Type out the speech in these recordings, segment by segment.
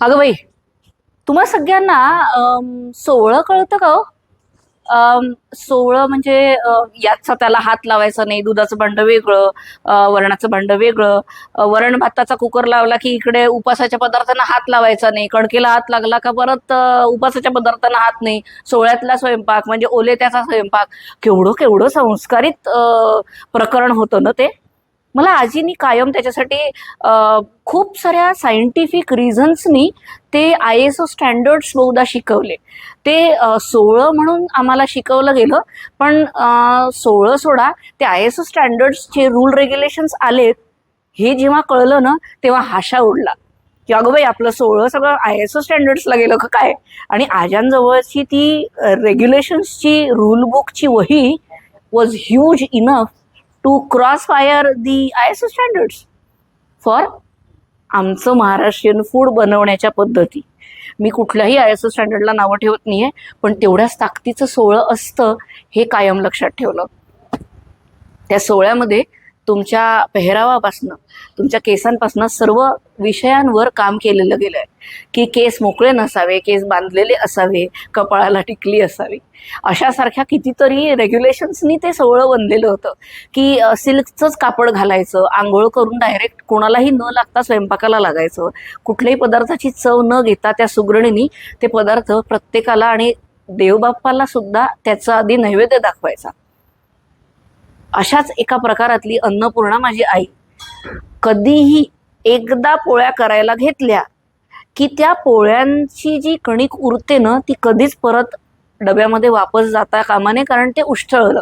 अगं बाई, तुम्हा सगळ्यांना सोवळं कळतं का हो? सोवळं म्हणजे याचा त्याला हात लावायचा नाही, दुधाचं भांड वेगळं, वरणाचं भांड वेगळं, वरण भाताचा कुकर लावला की इकडे उपासाच्या पदार्थांना हात लावायचा नाही, कणकेला हात लागला का परत उपासाच्या पदार्थांना हात नाही. सोवळ्यातला स्वयंपाक म्हणजे ओले त्याचा स्वयंपाक. केवढं केवढं संस्कारित प्रकरण होतं ना ते. मला आजीनी कायम त्याच्यासाठी खूप साऱ्या सायंटिफिक रिझन्सनी ते ISO स्टँडर्ड्स बहुधा शिकवले. ते सोवळं म्हणून आम्हाला शिकवलं गेलं, पण सोवळं सोडा, ते ISO स्टँडर्ड्सचे रूल रेग्युलेशन्स आलेत हे जेव्हा कळलं ना, तेव्हा हाशा उडला की अगं बाई, आपलं सोवळं सगळं ISO स्टँडर्ड्सला गेलं का काय. आणि आजांजवळची ती रेग्युलेशन्सची रूल बुकची वही was huge enough to cross fire the ISO standards for आमचं महाराष्ट्रीयन फूड बनवण्याच्या पद्धती. मी कुठल्याही ISO स्टँडर्डला नावं ठेवत नाहीये, पण तेवढ्याच ताकदीचं सोहळं असतं हे कायम लक्षात ठेवलं. त्या सोहळ्यामध्ये तुमच्या पेहरावापासनं, तुमच्या केसांपासनं सर्व विषयांवर काम केलेलं गेलंय की केस मोकळे नसावे, केस बांधलेले असावे, कपाळाला टिकली असावी. अशासारख्या कितीतरी रेग्युलेशन्सनी ते सोहळं बनलेलं होतं की सिल्कचंच कापड घालायचं, आंघोळ करून डायरेक्ट कोणालाही न लागता स्वयंपाकाला लागायचं, कुठल्याही पदार्थाची चव न घेता त्या सुगरणीनी ते पदार्थ प्रत्येकाला आणि देवबाप्पाला सुद्धा त्याचा आधी नैवेद्य दाखवायचा. अशाच एका प्रकारातली अन्नपूर्णा माझी आई कधीही एकदा पोळ्या करायला घेतल्या की त्या पोळ्यांची जी कणिक उरते ना, ती कधीच परत डब्यामध्ये वापस जाता कामा नये, कारण ते उष्टळलं.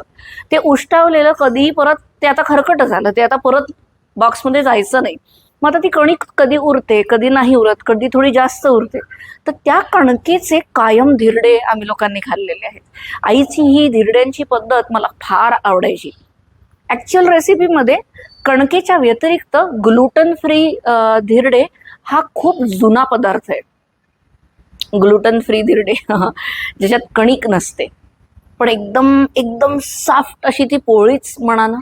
ते उष्टावलेलं कधीही परत ते आता खरकट झालं, ते आता परत बॉक्समध्ये जायचं नाही. मग आता ती कणिक कधी उरते, कधी नाही उरत, कधी थोडी जास्त उरते, तर त्या कणकेचे कायम धिरडे आम्ही लोकांनी खाल्लेले आहेत. आईची ही धिरड्यांची पद्धत मला फार आवडायची. ॲक्च्युअल रेसिपीमध्ये कणकेच्या व्यतिरिक्त ग्लुटन फ्री धिरडे हा खूप जुना पदार्थ आहे. ग्लुटन फ्री धिरडे ज्याच्यात कणिक नसते, पण एकदम एकदम सॉफ्ट अशी ती पोळीच म्हणा ना,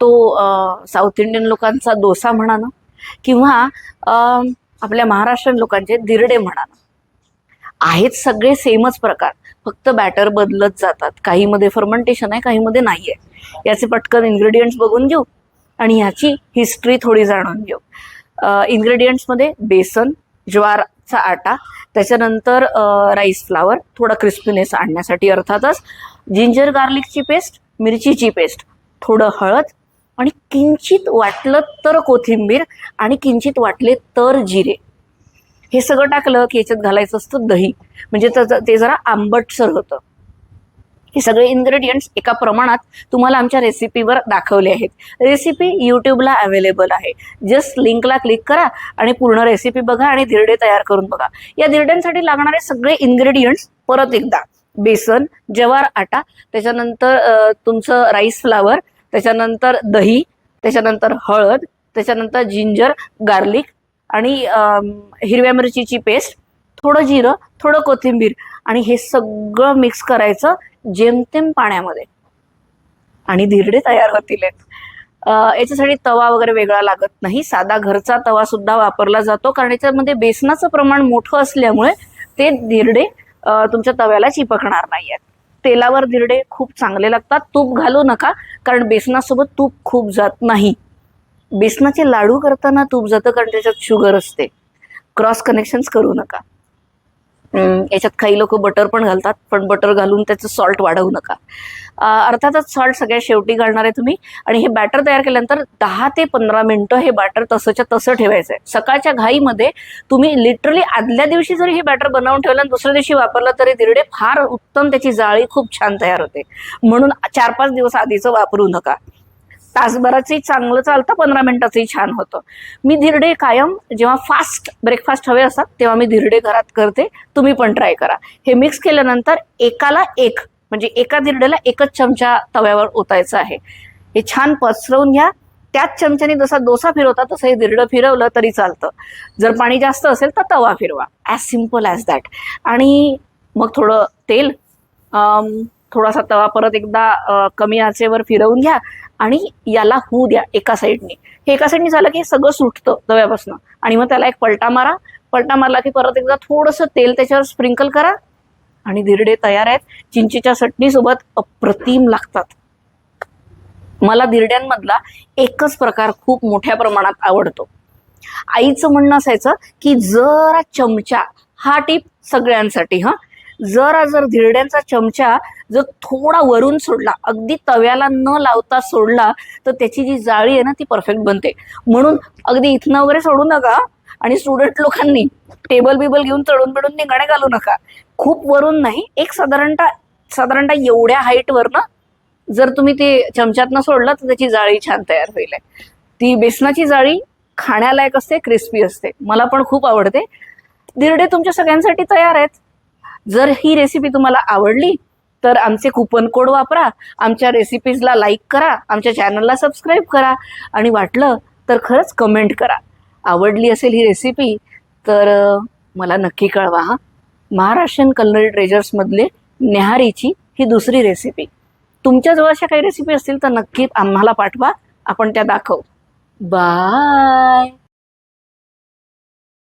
तो साऊथ इंडियन लोकांचा डोसा म्हणा ना, किंवा आपल्या महाराष्ट्रीयन लोकांचे धिरडे म्हणा ना, आहेत सगळे सेमच प्रकार, फक्त बॅटर बदलत जातात. काहीमध्ये फर्मेंटेशन आहे, काहीमध्ये नाही आहे. याचे पटकन इन्ग्रेडियंट्स बघून घेऊ आणि ह्याची हिस्ट्री थोडी जाणून घेऊ. इन्ग्रेडियंट्समध्ये बेसन, ज्वारचा आटा, त्याच्यानंतर राईस फ्लावर, थोडा क्रिस्पीनेस आणण्यासाठी अर्थातच, जिंजर गार्लिकची पेस्ट, मिरचीची पेस्ट, थोडं हळद आणि किंचित वाटलं तर कोथिंबीर आणि किंचित वाटले तर जिरे. हे सगळं टाकलं की याच्यात घालायचं असतं दही, म्हणजे ते जरा आंबटसर होतं. हे सगळे इन्ग्रेडियंट्स एका प्रमाणात तुम्हाला आमच्या रेसिपीवर दाखवले आहेत. रेसिपी यूट्यूबला अवेलेबल आहे. जस्ट लिंकला क्लिक करा आणि पूर्ण रेसिपी बघा आणि धिरडे तयार करून बघा. या धिरड्यांसाठी लागणारे सगळे इन्ग्रेडियंट्स परत एकदा: बेसन, ज्वार आटा, त्याच्यानंतर तुमचं राईस फ्लावर, त्याच्यानंतर दही, त्याच्यानंतर हळद, त्याच्यानंतर जिंजर गार्लिक आणि हिरव्या मिरचीची पेस्ट, थोडं जिरं, थोडं कोथिंबीर, आणि हे सगळं मिक्स करायचं जेमतेम पाण्यामध्ये आणि धिरडे तयार होतील. याच्यासाठी तवा वगैरे वेगळा लागत नाही, साधा घरचा तवा सुद्धा वापरला जातो, कारण याच्यामध्ये बेसनाचं प्रमाण मोठं असल्यामुळे ते धिरडे तुमच्या तव्याला चिपकणार नाही आहेत. तेलावर धिरडे खूप चांगले लागतात. तूप घालू नका, कारण बेसनासोबत तूप खूप जात नाही. बेसनाचे लाडू करताना तूप जातं, कारण त्याच्यात शुगर असते. क्रॉस कनेक्शन्स करू नका. याच्यात काही लोक बटर पण घालतात, पण बटर घालून त्याचं सॉल्ट वाढवू नका. अर्थातच सॉल्ट सगळ्यात शेवटी घालणार आहे तुम्ही. आणि हे बॅटर तयार केल्यानंतर 10 ते 15 मिनिटं हे बॅटर तसंच्या तसं ठेवायचं आहे. सकाळच्या घाईमध्ये तुम्ही लिटरली आदल्या दिवशी जरी हे बॅटर बनवून ठेवलं आणि दुसऱ्या दिवशी वापरलं तरी धिरडे फार उत्तम, त्याची जाळी खूप छान तयार होते. म्हणून 4-5 दिवस आधीचं वापरू नका. तासभराचंही चांगलं चालतं, 15 मिनिटाचंही छान होतं. मी धिरडे कायम जेव्हा फास्ट ब्रेकफास्ट हवे असतात तेव्हा मी धिरडे घरात करते. तुम्ही पण ट्राय करा. हे मिक्स केल्यानंतर एकाला एक, म्हणजे एका धिरड्याला एकच चमचा तव्यावर ओतायचं आहे. हे छान पसरवून घ्या. त्याच चमच्याने जसा डोसा फिरवता तसं हे धिरडं फिरवलं तरी चालतं. जर पाणी जास्त असेल तर तवा फिरवा. As simple as that. आणि मग थोडं तेल, थोडासा तवा परत एकदा कमी आचेवर फिरवून घ्या आणि याला होऊ द्या एका साईडने. हे एका साईडने झालं की सगळं सुटतं तव्यापासून, आणि मग त्याला एक पलटा मारा. पलटा मारला की परत एकदा थोडंसं तेल त्याच्यावर स्प्रिंकल करा आणि धिरडे तयार आहेत. चिंचेच्या चटणीसोबत अप्रतिम लागतात. मला धिरड्यांमधला एकच प्रकार खूप मोठ्या प्रमाणात आवडतो. आईचं म्हणणं असायचं की जरा चमचा, हा टीप सगळ्यांसाठी हा, जर धिरड्यांचा चमचा जर थोडा वरून सोडला, अगदी तव्याला न लावता सोडला, तर त्याची जी जाळी आहे ना ती परफेक्ट बनते. म्हणून अगदी इथनं वगैरे सोडू नका. आणि स्टुडंट लोकांनी टेबल बिबल घेऊन चढून बिडून निघाणे घालू नका. खूप वरून नाही, एक साधारणतः एवढ्या हाईटवर ना जर तुम्ही ते चमच्यातनं सोडलं तर त्याची जाळी छान तयार होईल. ती बेसनाची जाळी खाण्यालायक असते, क्रिस्पी असते. मला पण खूप आवडते. धिरडे तुमच्या सगळ्यांसाठी तयार आहेत. जर ही रेसिपी तुम्हाला आवडली तर आमचे कुपन कोड वापरा, आमच्या रेसिपीजला लाईक करा, आमच्या चॅनलला सबस्क्राईब करा आणि वाटलं तर खरंच कमेंट करा. आवडली असेल ही रेसिपी तर मला नक्की कळवा हा. महाराष्ट्रीयन कल्नरी ट्रेजर्समधले न्याहारीची ही दुसरी रेसिपी. तुमच्याजवळ अशा काही रेसिपी असतील तर नक्की आम्हाला पाठवा, आपण त्या दाखवू. बाय.